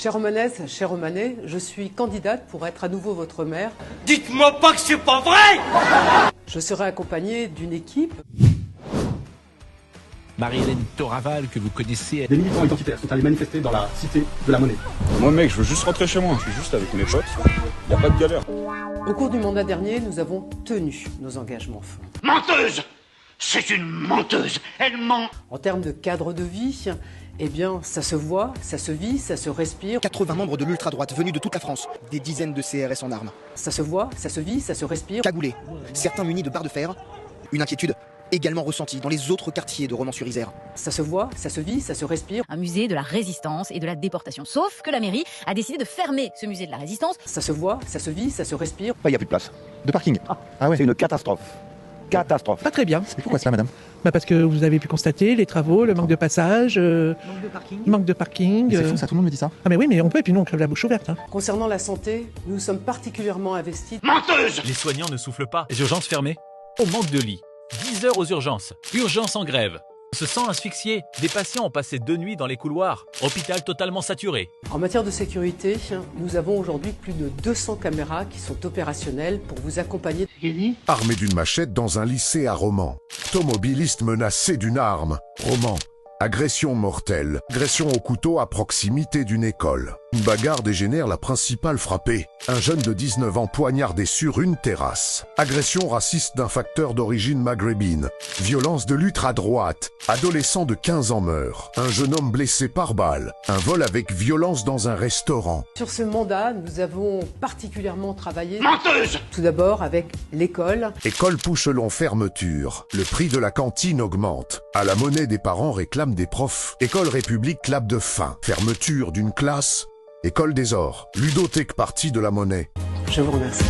Chère Romanaise, cher Romanais, je suis candidate pour être à nouveau votre maire. Dites-moi pas que c'est pas vrai! Je serai accompagnée d'une équipe. Marie-Hélène Toraval, que vous connaissez. Des militants identitaires sont allés manifester dans la cité de la Monnaie. Moi mec, je veux juste rentrer chez moi, je suis juste avec mes potes, y a pas de galère. Au cours du mandat dernier, nous avons tenu nos engagements forts. Menteuse! C'est une menteuse! Elle ment! En termes de cadre de vie, eh bien, ça se voit, ça se vit, ça se respire. 80 membres de l'ultra-droite venus de toute la France, des dizaines de CRS en armes. Ça se voit, ça se vit, ça se respire. Cagoulés, certains munis de barres de fer, une inquiétude également ressentie dans les autres quartiers de Romans-sur-Isère. Ça se voit, ça se vit, ça se respire. Un musée de la résistance et de la déportation. Sauf que la mairie a décidé de fermer ce musée de la résistance. Ça se voit, ça se vit, ça se respire. Il n'y a plus de place. De parking. Ah ouais. C'est une catastrophe. Catastrophe. Pas très bien. Et pourquoi cela, madame? Parce que vous avez pu constater les travaux, le manque de passage, manque de parking. C'est fou, ça, tout le monde me dit ça. Ah mais oui, mais on peut, et puis nous on crève la bouche ouverte. Hein. Concernant la santé, nous sommes particulièrement investis. Menteuse! Les soignants ne soufflent pas. Les urgences fermées. On manque de lits. 10 heures aux urgences. Urgence en grève. On se sent asphyxié. Des patients ont passé 2 nuits dans les couloirs. Hôpital totalement saturé. En matière de sécurité, nous avons aujourd'hui plus de 200 caméras qui sont opérationnelles pour vous accompagner. Armé d'une machette dans un lycée à Romans. Automobiliste menacé d'une arme. Romans. Agression mortelle. Agression au couteau à proximité d'une école. Une bagarre dégénère, la principale frappée. Un jeune de 19 ans poignardé sur une terrasse. Agression raciste d'un facteur d'origine maghrébine. Violence de l'ultra-droite. Adolescent de 15 ans meurt. Un jeune homme blessé par balle. Un vol avec violence dans un restaurant. Sur ce mandat, nous avons particulièrement travaillé. Menteuse! Tout d'abord avec l'école. École Pouchelon fermeture. Le prix de la cantine augmente. À la Monnaie, des parents réclament des profs. École République clap de fin. Fermeture d'une classe. École des Ors. Ludothèque partie de la Monnaie. Je vous remercie.